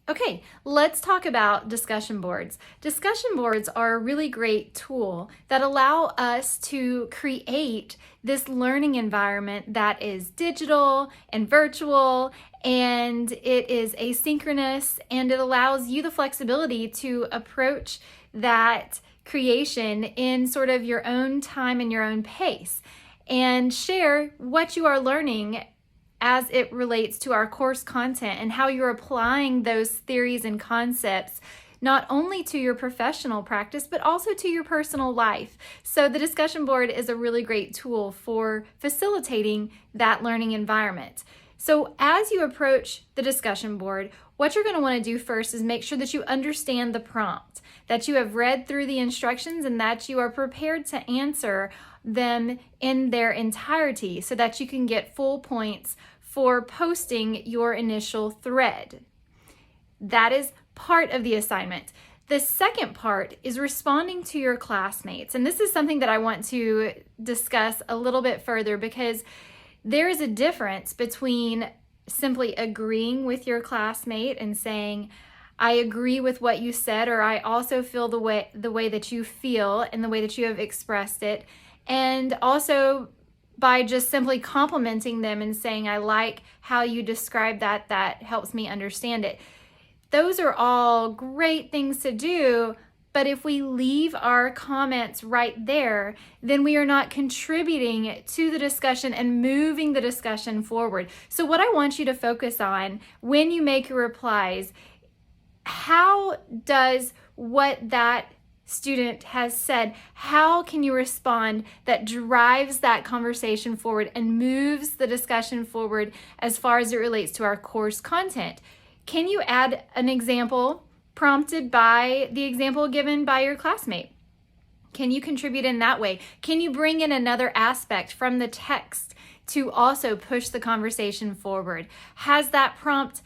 Okay, let's talk about discussion boards. Discussion boards are a really great tool that allow us to create this learning environment that is digital and virtual, and it is asynchronous, and it allows you the flexibility to approach that creation in sort of your own time and your own pace and share what you are learning as it relates to our course content and how you're applying those theories and concepts not only to your professional practice, but also to your personal life. So the discussion board is a really great tool for facilitating that learning environment. So as you approach the discussion board, what you're going to want to do first is make sure that you understand the prompt, that you have read through the instructions, and that you are prepared to answer them in their entirety so that you can get full points for posting your initial thread. That is part of the assignment. The second part is responding to your classmates. And this is something that I want to discuss a little bit further, because there is a difference between simply agreeing with your classmate and saying, I agree with what you said, or I also feel the way that you feel and the way that you have expressed it, and also by just simply complimenting them and saying, I like how you describe that, that helps me understand it. Those are all great things to do, but if we leave our comments right there, then we are not contributing to the discussion and moving the discussion forward. So what I want you to focus on when you make your replies, how does what that student has said, how can you respond that drives that conversation forward and moves the discussion forward as far as it relates to our course content? Can you add an example prompted by the example given by your classmate? Can you contribute in that way? Can you bring in another aspect from the text to also push the conversation forward? Has that prompt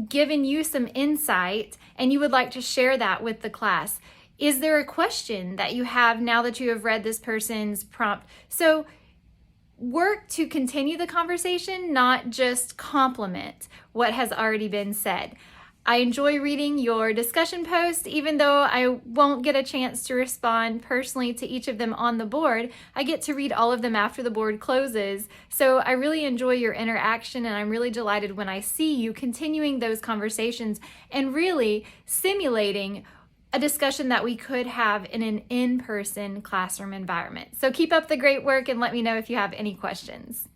given you some insight and you would like to share that with the class? Is there a question that you have now that you have read this person's prompt? So work to continue the conversation, not just compliment what has already been said. I enjoy reading your discussion post, even though I won't get a chance to respond personally to each of them on the board. I get to read all of them after the board closes. So I really enjoy your interaction, and I'm really delighted when I see you continuing those conversations and really simulating a discussion that we could have in an in-person classroom environment. So keep up the great work and let me know if you have any questions.